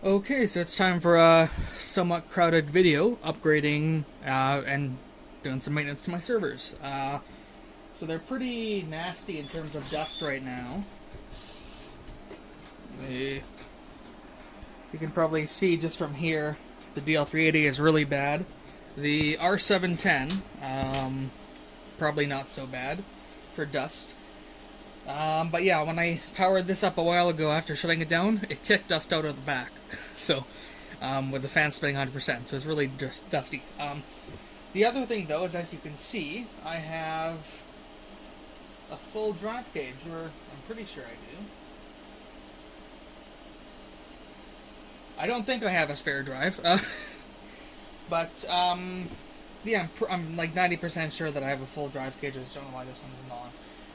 Okay, so it's time for a somewhat crowded video upgrading and doing some maintenance to my servers. So they're pretty nasty in terms of dust right now. You can probably see just from here, the DL380 is really bad. The R710, probably not so bad for dust. But yeah, when I powered this up a while ago after shutting it down, it kicked dust out of the back. So, with the fan spinning 100%, so it's really just dusty. The other thing though is, as you can see, I have a full drive cage, or I'm pretty sure I do. I don't think I have a spare drive, but yeah, I'm like 90% sure that I have a full drive cage. I just don't know why this one isn't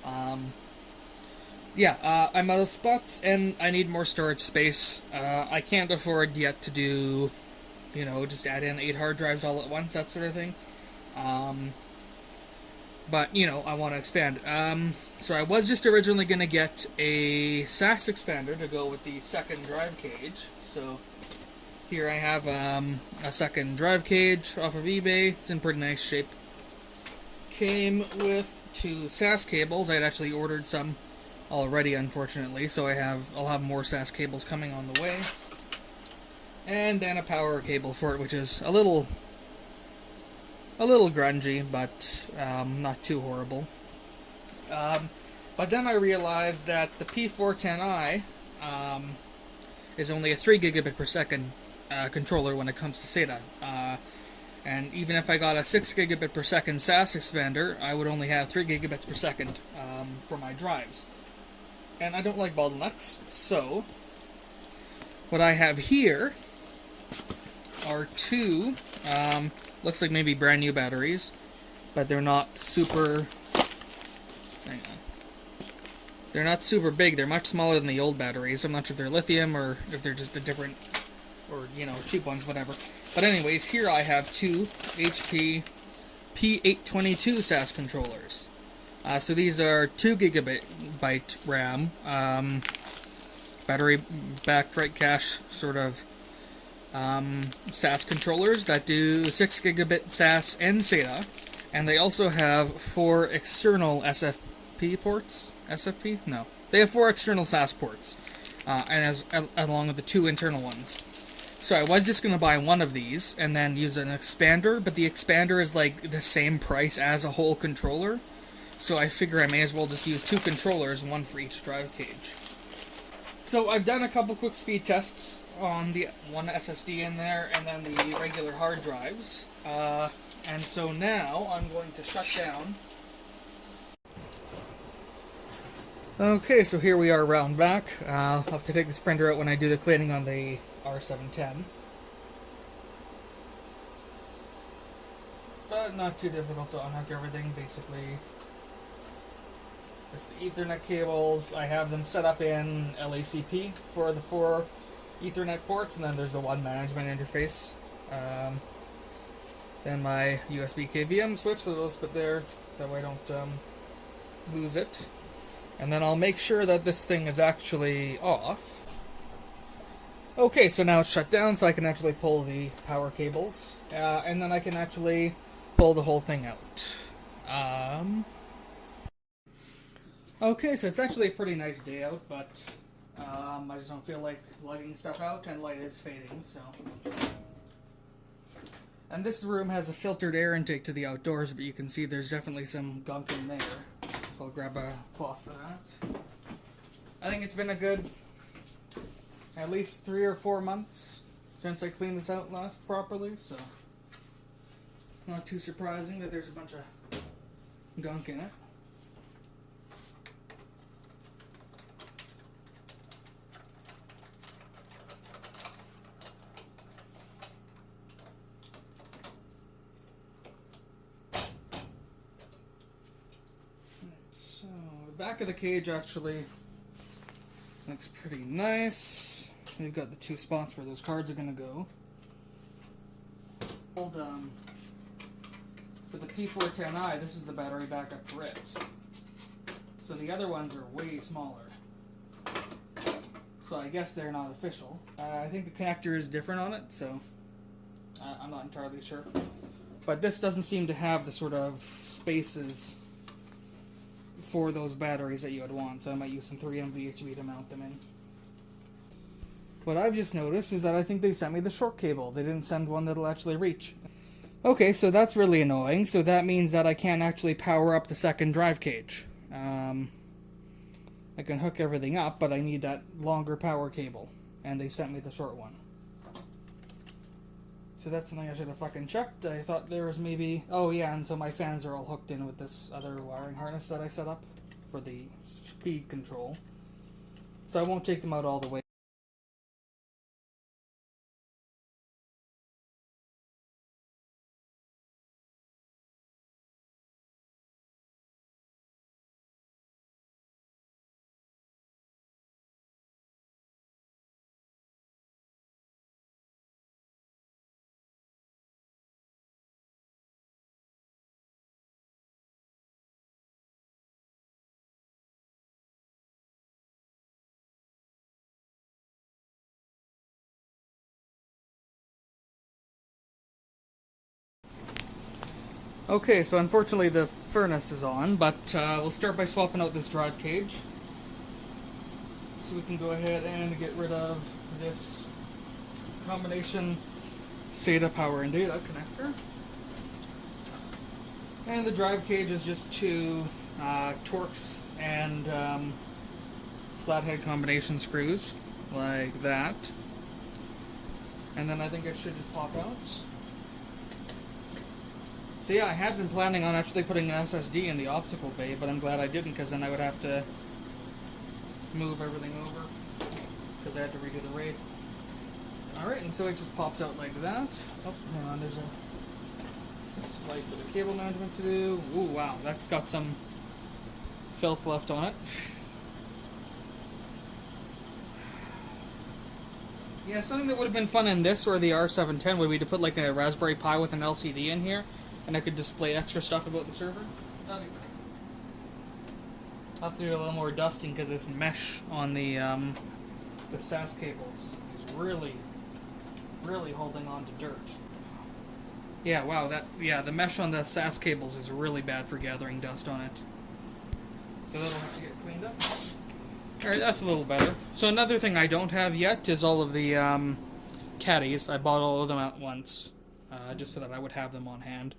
on. Yeah, I'm out of spots, and I need more storage space. I can't afford yet to do, just add in 8 hard drives all at once, that sort of thing. But, I want to expand. So I was just originally going to get a SAS expander to go with the second drive cage. So here I have a second drive cage off of eBay. It's in pretty nice shape. Came with 2 SAS cables. I'd actually ordered some already, unfortunately, so I'll have more SAS cables coming on the way, and then a power cable for it, which is a little grungy, but not too horrible. But then I realized that the P410i is only a 3 gigabit per second controller when it comes to SATA. And even if I got a 6 gigabit per second SAS expander, I would only have 3 gigabits per second for my drives. And I don't like bottlenecks, so what I have here are 2, looks like maybe brand new batteries, but they're not super, hang on, they're not super big. They're much smaller than the old batteries. I'm not sure if they're lithium or if they're just a different, or, cheap ones, whatever. But anyways, here I have 2 HP P822 SAS controllers. So these are 2 gigabyte RAM, battery backed write cache sort of SAS controllers that do 6 gigabit SAS and SATA, and they also have 4 external SFP ports. SFP? No, they have 4 external SAS ports, and along with the 2 internal ones. So I was just going to buy one of these and then use an expander, but the expander is like the same price as a whole controller. So I figure I may as well just use 2 controllers, one for each drive cage. So I've done a couple quick speed tests on the one SSD in there and then the regular hard drives. And so now I'm going to shut down. Okay, so here we are round back. I'll have to take this printer out when I do the cleaning on the R710. But not too difficult to unhook everything, basically. It's the Ethernet cables. I have them set up in LACP for the 4 Ethernet ports, and then there's the one management interface. Then my USB KVM switch, so those put there, that way I don't lose it. And then I'll make sure that this thing is actually off. Okay, so now it's shut down, so I can actually pull the power cables, and then I can actually pull the whole thing out. Okay, so it's actually a pretty nice day out, but I just don't feel like lugging stuff out, and light is fading, so. And this room has a filtered air intake to the outdoors, but you can see there's definitely some gunk in there. So I'll grab a cloth for that. I think it's been a good at least 3 or 4 months since I cleaned this out last properly, so not too surprising that there's a bunch of gunk in it. So the back of the cage actually looks pretty nice. We've got the 2 spots where those cards are going to go. For the P410i, this is the battery backup for it. So the other ones are way smaller. so I guess they're not official. I think the connector is different on it, so I'm not entirely sure. But this doesn't seem to have the sort of spaces for those batteries that you would want, so I might use some 3M VHV to mount them in. What I've just noticed is that I think they sent me the short cable. They didn't send one that'll actually reach. Okay, so that's really annoying. So that means that I can't actually power up the second drive cage. I can hook everything up, but I need that longer power cable. And they sent me the short one. So that's something I should have fucking checked. I thought there was maybe... Oh yeah, and so my fans are all hooked in with this other wiring harness that I set up for the speed control. So I won't take them out all the way. Okay, so unfortunately the furnace is on, but we'll start by swapping out this drive cage. So we can go ahead and get rid of this combination SATA power and data connector. And the drive cage is just two Torx and flathead combination screws, like that. And then I think it should just pop out. So yeah, I had been planning on actually putting an SSD in the optical bay, but I'm glad I didn't, because then I would have to move everything over, because I had to redo the RAID. Alright, and so it just pops out like that. Oh, hang on, there's a slide for the cable management to do. Ooh, wow, that's got some filth left on it. Yeah, something that would have been fun in this or the R710 would be to put like a Raspberry Pi with an LCD in here, and I could display extra stuff about the server. That'd be great. I'll have to do a little more dusting because this mesh on the SAS cables is really holding on to dirt. Yeah, wow, the mesh on the SAS cables is really bad for gathering dust on it. So that'll have to get cleaned up. Alright, that's a little better. So another thing I don't have yet is all of the caddies. I bought all of them at once, just so that I would have them on hand.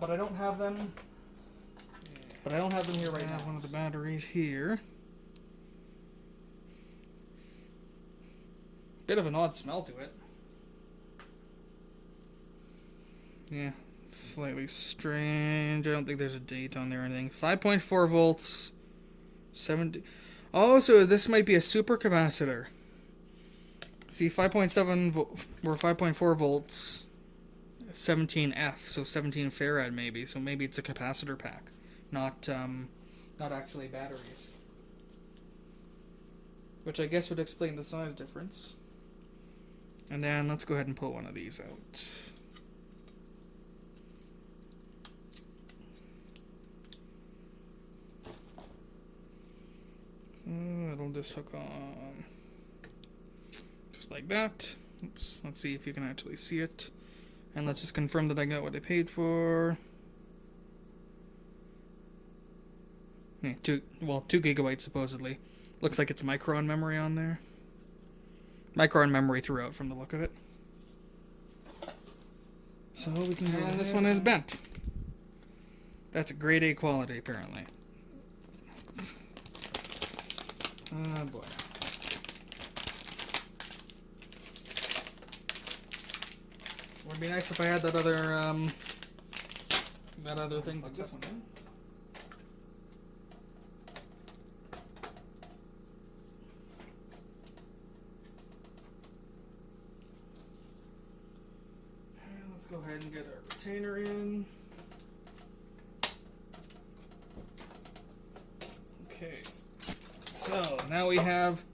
But I don't have them. But I don't have them here right now. I have one of the batteries here. Bit of an odd smell to it. Yeah, slightly strange. I don't think there's a date on there or anything. 5.4 volts. 70. Oh, so this might be a supercapacitor. See, 5.7 or 5.4 volts, 17F, so 17 farad maybe. So maybe it's a capacitor pack, not actually batteries. Which I guess would explain the size difference. And then let's go ahead and pull one of these out. So it'll just hook on just like that. Oops, let's see if you can actually see it. And let's just confirm that I got what I paid for. Yeah, 2 gigabytes supposedly. Looks like it's Micron memory on there. Micron memory throughout from the look of it. So we can. And this one is bent. That's a grade A quality apparently. Oh boy. Would be nice if I had that other thing to this one in. Let's go ahead and get our retainer in. Okay. So, now we have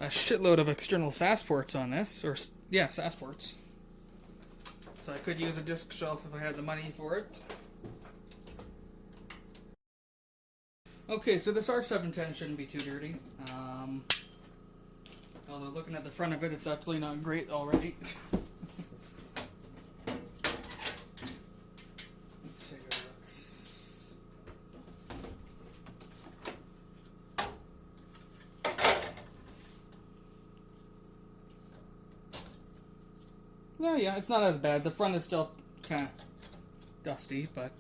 a shitload of external SAS ports on this, or, yeah, SAS ports. So I could use a disk shelf if I had the money for it. Okay, so this R710 shouldn't be too dirty. Although looking at the front of it, it's actually not great already. Let's take a look. Yeah, it's not as bad. The front is still kind of dusty, but...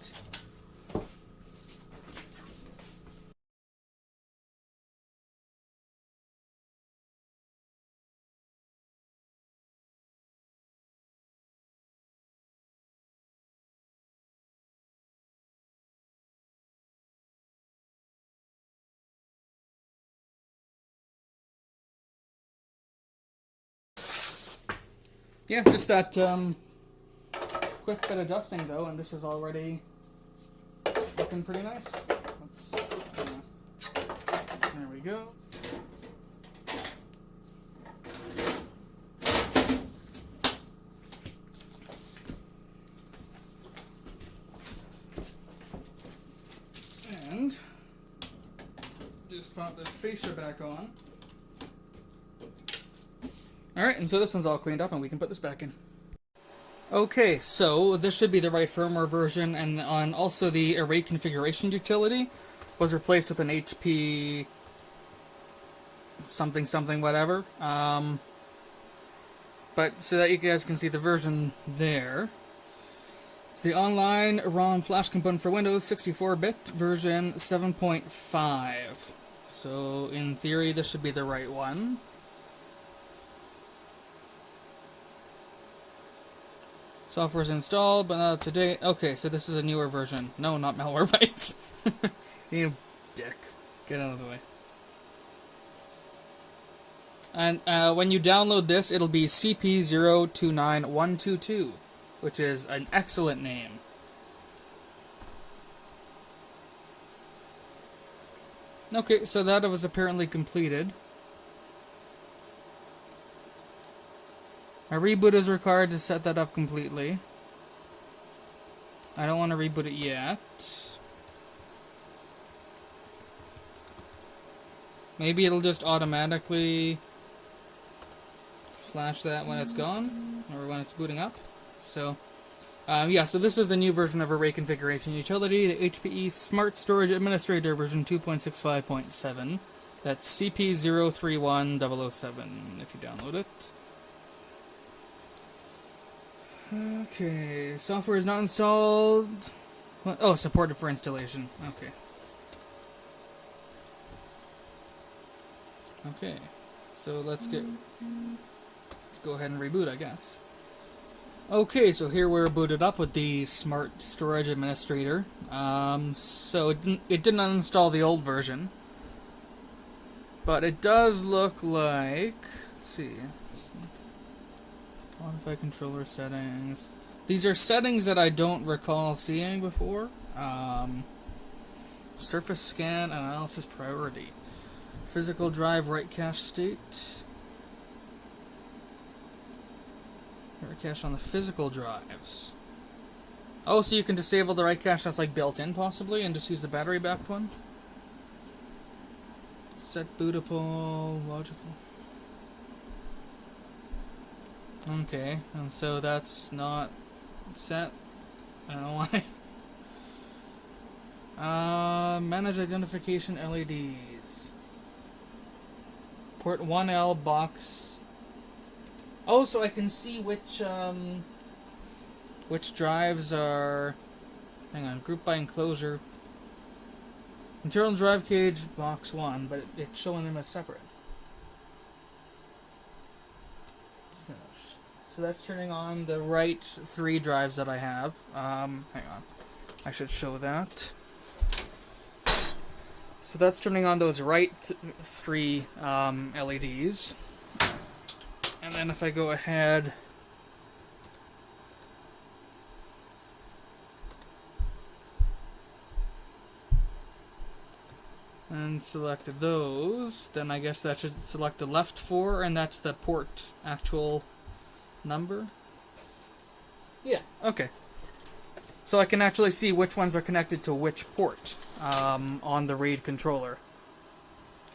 yeah, just that quick bit of dusting though, and this is already looking pretty nice. Let's, there we go. And just pop this fascia back on. Alright, and so this one's all cleaned up and we can put this back in. Okay, so this should be the right firmware version, and on also the array configuration utility was replaced with an HP something something whatever. But so that you guys can see the version there. It's the online ROM flash component for Windows 64-bit version 7.5. So in theory this should be the right one. Software's installed, but not up to date. Okay, so this is a newer version. No, not Malwarebytes. You dick. Get out of the way. And when you download this, it'll be CP029122, which is an excellent name. Okay, so that was apparently completed. A reboot is required to set that up completely. I don't want to reboot it yet. Maybe it'll just automatically flash that when it's gone, or when it's booting up. So, yeah, so this is the new version of Array Configuration Utility, the HPE Smart Storage Administrator version 2.65.7. That's CP031007 if you download it. Okay, software is not installed. What? Oh, supported for installation. Okay. Okay, so let's go ahead and reboot, I guess. Okay, so here we're booted up with the Smart Storage Administrator. So it didn't uninstall the old version, but it does look like. Let's see. Modify controller settings. These are settings that I don't recall seeing before. Surface scan analysis priority. Physical drive write cache state. Write cache on the physical drives. Oh, so you can disable the write cache that's like built in possibly and just use the battery backed one? Set bootable logical. Okay, and so that's not set. I don't know why. Manage identification LEDs. Port 1L box. Oh, so I can see which drives are. Hang on, group by enclosure. Internal drive cage box 1, but it's showing them as separate. So that's turning on the right 3 drives that I have. Hang on. I should show that. So that's turning on those right 3 LEDs. And then if I go ahead and select those, then I guess that should select the left 4, and that's the port actual number. Yeah, okay. So I can actually see which ones are connected to which port. on the RAID controller,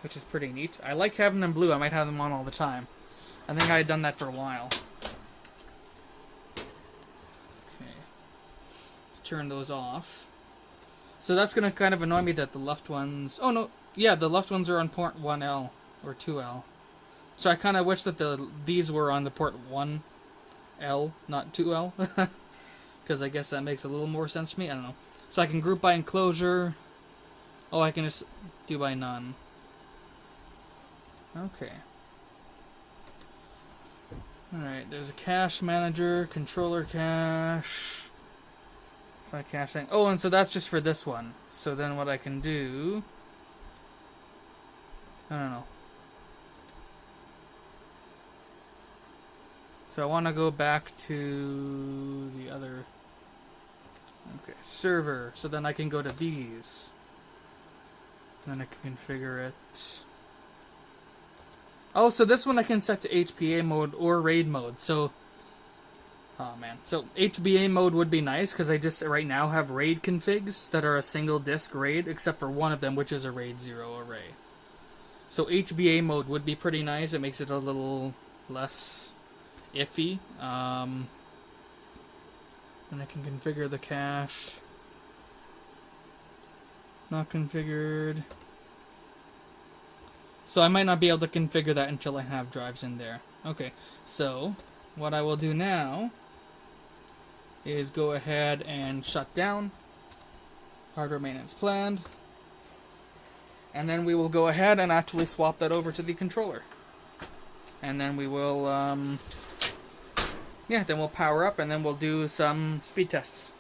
which is pretty neat. I like having them blue. I might have them on all the time. I think I had done that for a while. Okay, let's turn those off. So that's going to kind of annoy me that the left ones... Oh, no. Yeah, the left ones are on port 1L or 2L. So I kind of wish that these were on the port 1L, not 2L. Because I guess that makes a little more sense to me. I don't know. So I can group by enclosure. Oh, I can just do by none. Okay. Alright, there's a cache manager, controller cache... My caching. Oh, and so that's just for this one. So then what I can do... I don't know. So I want to go back to the other... Okay, server. So then I can go to these. Then I can configure it. Oh, so this one I can set to HPA mode or RAID mode. So... Oh man, so HBA mode would be nice because I just right now have RAID configs that are a single disk RAID, except for one of them, which is a RAID 0 array. So HBA mode would be pretty nice. It makes it a little less iffy. And I can configure the cache. Not configured. So I might not be able to configure that until I have drives in there. Okay, so what I will do now is go ahead and shut down hardware maintenance planned, and then we will go ahead and actually swap that over to the controller, and then we will then we'll power up and then we'll do some speed tests.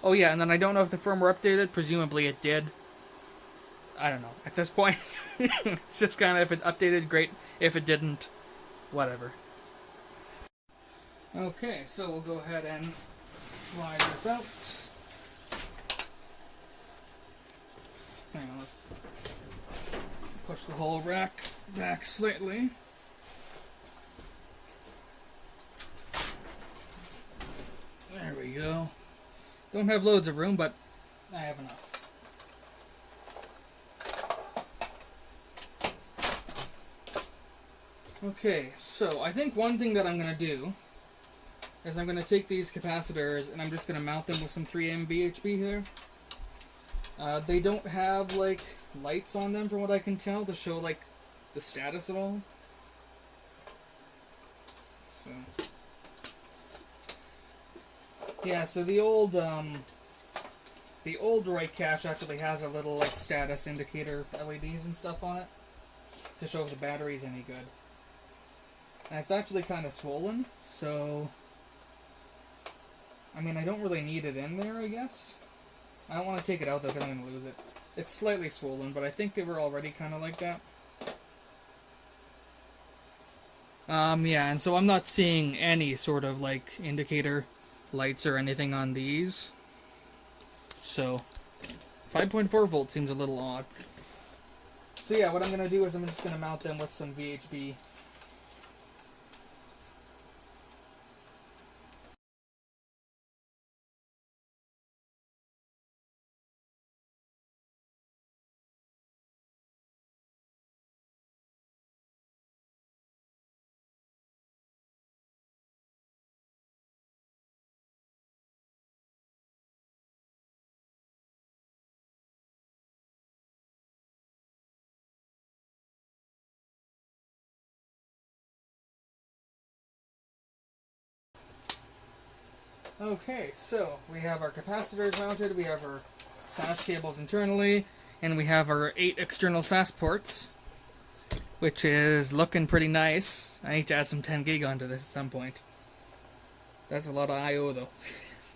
Oh yeah, and then I don't know if the firmware updated. Presumably it did. I don't know at this point. It's just kind of, if it updated, great. If it didn't, whatever. Okay, so we'll go ahead and slide this out. Hang on, let's push the whole rack back slightly. There we go. Don't have loads of room, but I have enough. Okay, so I think one thing that I'm going to do is I'm going to take these capacitors and I'm just going to mount them with some 3M VHB here. They don't have, like, lights on them from what I can tell to show, like, the status at all. So, yeah, so the old right cache actually has a little, like, status indicator LEDs and stuff on it to show if the battery's any good. And it's actually kind of swollen, so... I mean, I don't really need it in there, I guess. I don't want to take it out, though, because I'm going to lose it. It's slightly swollen, but I think they were already kind of like that. Yeah, and so I'm not seeing any sort of, like, indicator lights or anything on these. So, 5.4 volts seems a little odd. So yeah, what I'm going to do is I'm just going to mount them with some VHB. Okay, so we have our capacitors mounted, we have our SAS cables internally, and we have our 8 external SAS ports, which is looking pretty nice. I need to add some 10 gig onto this at some point. That's a lot of I/O though.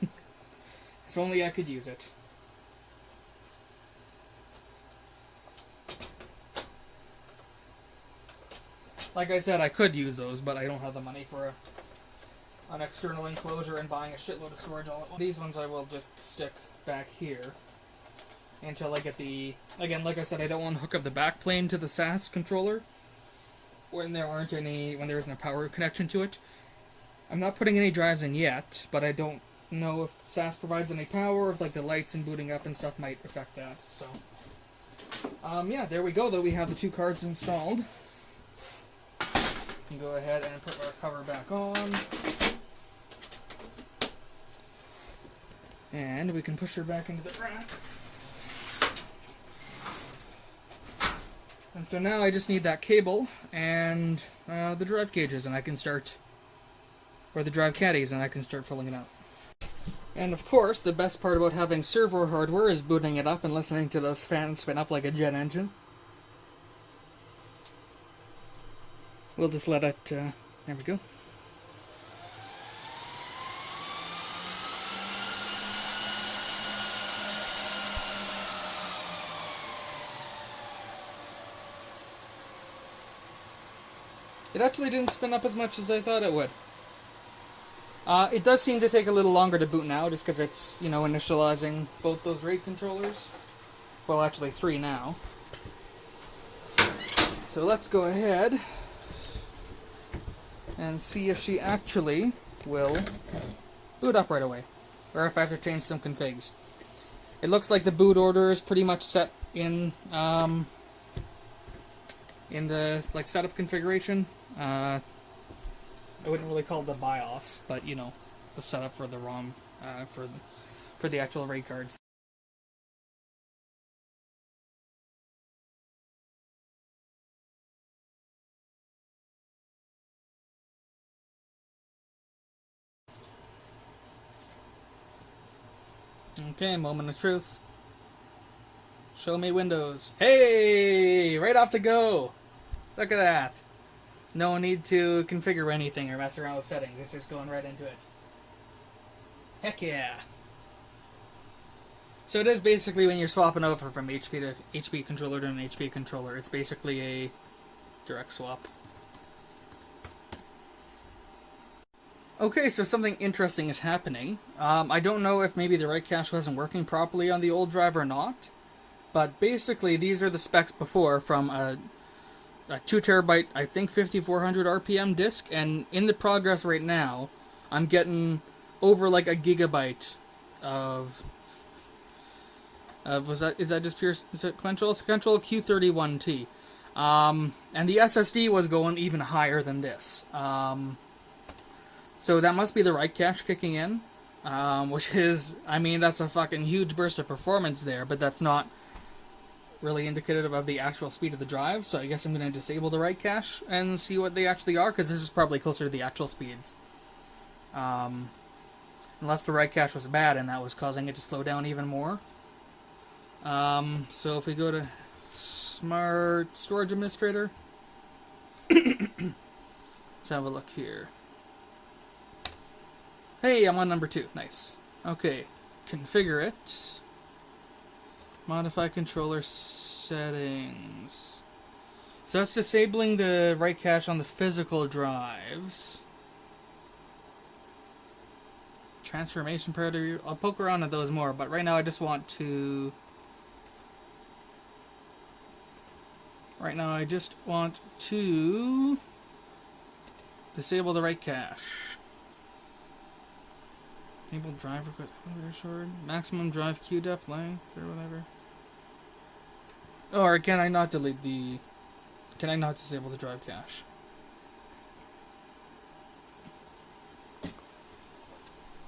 If only I could use it. Like I said, I could use those, but I don't have the money for an external enclosure and buying a shitload of storage all at once. These ones I will just stick back here until I get the... Again, like I said, I don't want to hook up the backplane to the SAS controller when there isn't a power connection to it. I'm not putting any drives in yet, but I don't know if SAS provides any power, if like the lights and booting up and stuff might affect that. So, yeah, there we go. Though we have the 2 cards installed. We can go ahead and put our cover back on, and we can push her back into the rack. And so now I just need that cable and the drive cages, and I can start, or the drive caddies, and I can start filling it out. And of course, the best part about having servo hardware is booting it up and listening to those fans spin up like a jet engine. We'll just let it, there we go. It actually didn't spin up as much as I thought it would. It does seem to take a little longer to boot now, just because it's, you know, initializing both those RAID controllers. Well, actually 3 now. So let's go ahead and see if she actually will boot up right away, or if I have to change some configs. It looks like the boot order is pretty much set in the like setup configuration. I wouldn't really call it the BIOS, but you know, the setup for the ROM for the actual RAID cards. Okay, moment of truth. Show me Windows. Hey! Right off the go! Look at that. No need to configure anything or mess around with settings. It's just going right into it. Heck yeah! So it is basically when you're swapping over from HP to HP controller to an HP controller. It's basically a direct swap. Okay, so something interesting is happening. I don't know if maybe the write cache wasn't working properly on the old drive or not, but basically these are the specs before from a 2 terabyte, I think 5400 RPM disk, and in the progress right now, I'm getting over like a gigabyte of is that just pure sequential Q31T, and the SSD was going even higher than this. So that must be the write cache kicking in, which is, I mean, that's a fucking huge burst of performance there, but that's not really indicative of the actual speed of the drive, so I guess I'm going to disable the write cache and see what they actually are, because this is probably closer to the actual speeds. Unless the write cache was bad and that was causing it to slow down even more. So if we go to Smart Storage Administrator, let's have a look here. Hey, I'm on number 2. Nice. Okay, configure it. Modify controller settings. So that's disabling the write cache on the physical drives. Transformation priority. I'll poke around at those more, but right now I just want to... disable the write cache. Enable drive record, maximum drive queue depth length, or whatever. Or can I not delete the... Can I not disable the drive cache?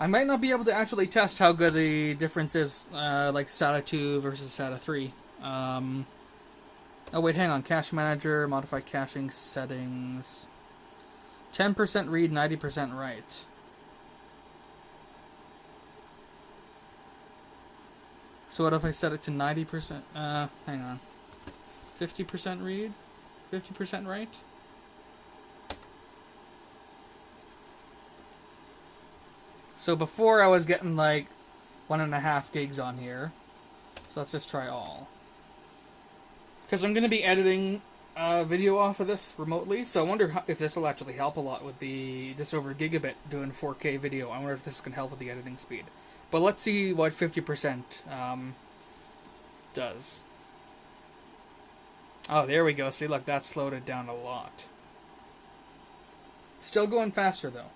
I might not be able to actually test how good the difference is, like SATA 2 versus SATA 3. Oh wait, hang on. Cache manager, modify caching settings. 10% read, 90% write. So what if I set it to 90%? Hang on. 50% read? 50% write? So before I was getting like 1.5 gigs on here. So let's just try all. Because I'm going to be editing video off of this remotely, so I wonder if this will actually help a lot with the just over gigabit doing 4K video. I wonder if this can help with the editing speed. But let's see what 50% does. Oh, there we go. See, look, that slowed it down a lot. Still going faster, though.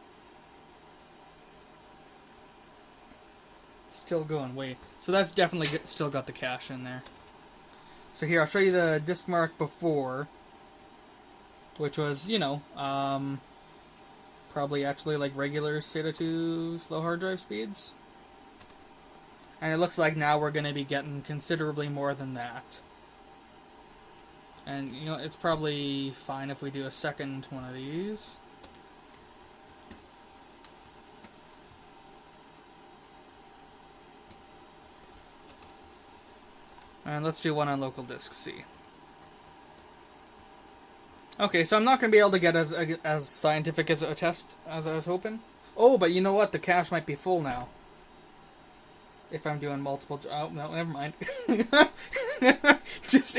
still going way. So that's definitely still got the cache in there. So here, I'll show you the disk mark before, which was, you know, probably actually like regular SATA 2 slow hard drive speeds. And it looks like now we're going to be getting considerably more than that. And, you know, it's probably fine if we do a second one of these. And let's do one on local disk C. Okay, so I'm not going to be able to get as scientific as a test as I was hoping. Oh, but you know what? The cache might be full now. If I'm doing multiple... Oh, no, never mind. Just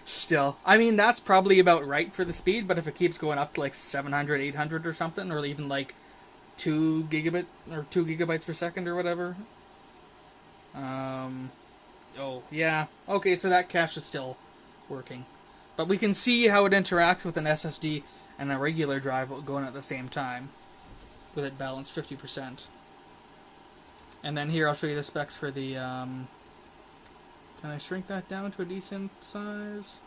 still. I mean, that's probably about right for the speed, but if it keeps going up to like 700, 800 or something, or even like 2 gigabytes per second or whatever. Oh, yeah. Okay, so that cache is still working. But we can see how it interacts with an SSD and a regular drive going at the same time, with it balanced 50%. And then here I'll show you the specs for the, can I shrink that down to a decent size?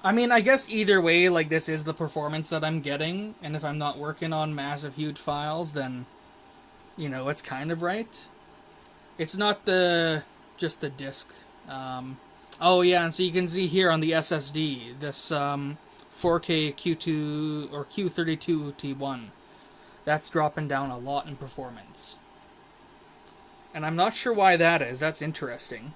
I mean, I guess either way, like, this is the performance that I'm getting, and if I'm not working on massive, huge files, then, you know, it's kind of right. It's not just the disk. Oh, yeah, and so you can see here on the SSD, this 4K Q2, or Q32 T1, that's dropping down a lot in performance. And I'm not sure why that is. That's interesting.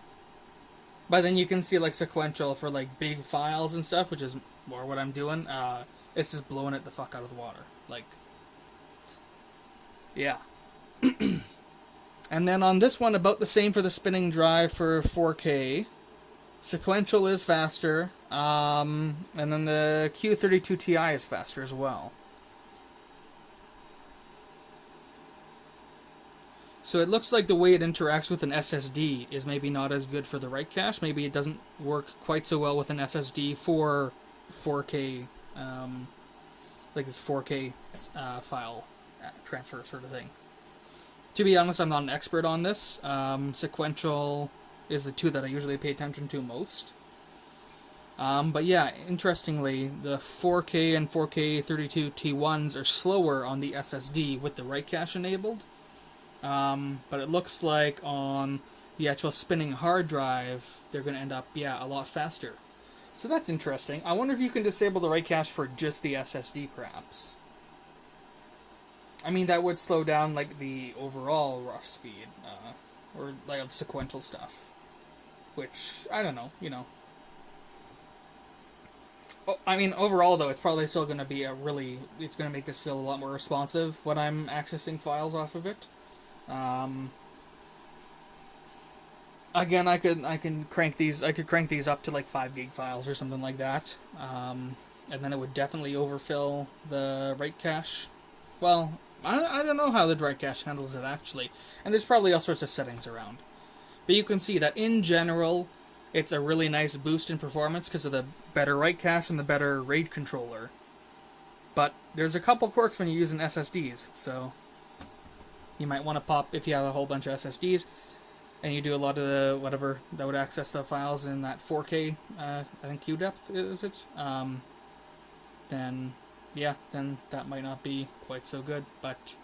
But then you can see like sequential for like big files and stuff, which is more what I'm doing. It's just blowing it the fuck out of the water. Like, yeah. And then on this one, about the same for the spinning drive for 4K. Sequential is faster. And then the Q32 Ti is faster as well. So it looks like the way it interacts with an SSD is maybe not as good for the write cache. Maybe it doesn't work quite so well with an SSD for 4K, like this 4K file transfer sort of thing. To be honest, I'm not an expert on this. Sequential is the two that I usually pay attention to most. But yeah, interestingly, the 4K and 4K 32 T1s are slower on the SSD with the write cache enabled. But it looks like on the actual spinning hard drive, they're going to end up, yeah, a lot faster. So that's interesting. I wonder if you can disable the write cache for just the SSD, perhaps. I mean, that would slow down, like, the overall rough speed, or, like, of sequential stuff. Which, I don't know, you know. Oh, I mean, overall, though, it's probably still going to be it's going to make this feel a lot more responsive when I'm accessing files off of it. Again, I could crank these up to like 5 gig files or something like that, and then it would definitely overfill the write cache. Well, I don't know how the write cache handles it actually, and there's probably all sorts of settings around. But you can see that in general, it's a really nice boost in performance because of the better write cache and the better RAID controller. But there's a couple quirks when you use an SSDs, so you might want to pop, if you have a whole bunch of SSDs, and you do a lot of the, whatever, that would access the files in that 4K, I think Q depth, is it? Then, yeah, then that might not be quite so good, but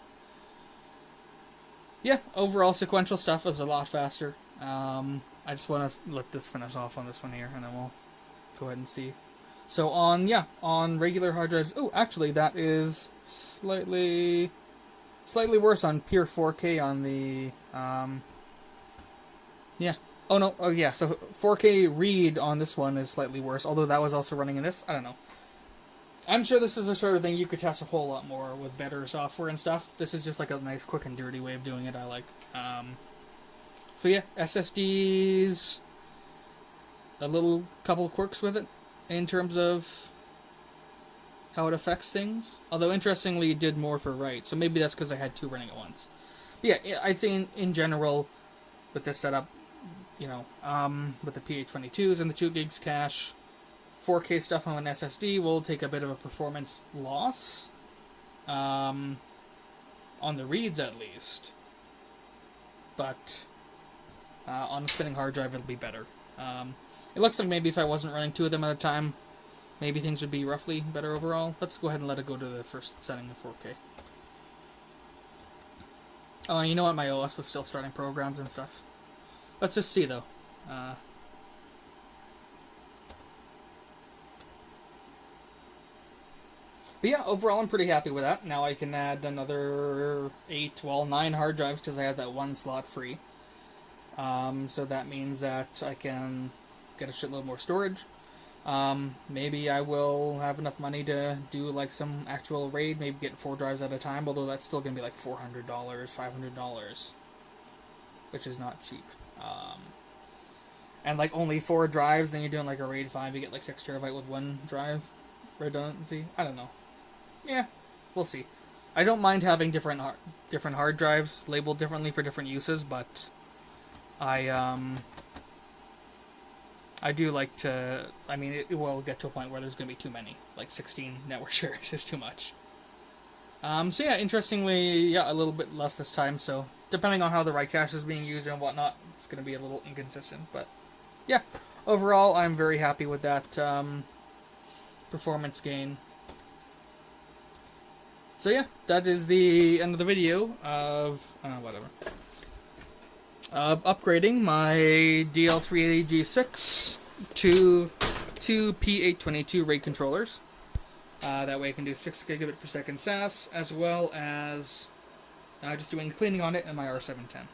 yeah, overall sequential stuff is a lot faster. I just want to let this finish off on this one here, and then we'll go ahead and see. So on regular hard drives, oh, actually that is slightly worse on pure 4K on the, yeah. Oh, no. Oh, yeah. So 4K read on this one is slightly worse, although that was also running in this. I don't know. I'm sure this is the sort of thing you could test a whole lot more with better software and stuff. This is just like a nice, quick, and dirty way of doing it, I like. So yeah, SSDs, a little couple quirks with it in terms of how it affects things. Although, interestingly, it did more for write, so maybe that's because I had two running at once. But yeah, I'd say in general, with this setup, with the P822s and the 2 gigs cache. 4K stuff on an SSD will take a bit of a performance loss, on the reads at least, but on a spinning hard drive it'll be better. It looks like maybe if I wasn't running 2 of them at a time, maybe things would be roughly better overall. Let's go ahead and let it go to the first setting of 4K. Oh, you know what? My OS was still starting programs and stuff. Let's just see, though. But yeah, overall I'm pretty happy with that. Now I can add another 9 hard drives because I have that 1 slot free. So that means that I can get a shitload more storage. Maybe I will have enough money to do like some actual raid, maybe get 4 drives at a time, although that's still going to be like $400, $500, which is not cheap. And like only 4 drives, then you're doing like a RAID 5, you get like 6 terabyte with 1 drive redundancy. I don't know. Yeah, we'll see. I don't mind having different hard drives labeled differently for different uses, but I do like to. I mean, it will get to a point where there's going to be too many. Like 16 network shares is too much. So yeah, interestingly, yeah, a little bit less this time. So depending on how the write cache is being used and whatnot, it's going to be a little inconsistent. But yeah, overall, I'm very happy with that performance gain. So yeah, that is the end of the video of upgrading my DL380G6 to 2 P822 RAID controllers. That way I can do 6 gigabit per second SAS, as well as just doing cleaning on it in my R710.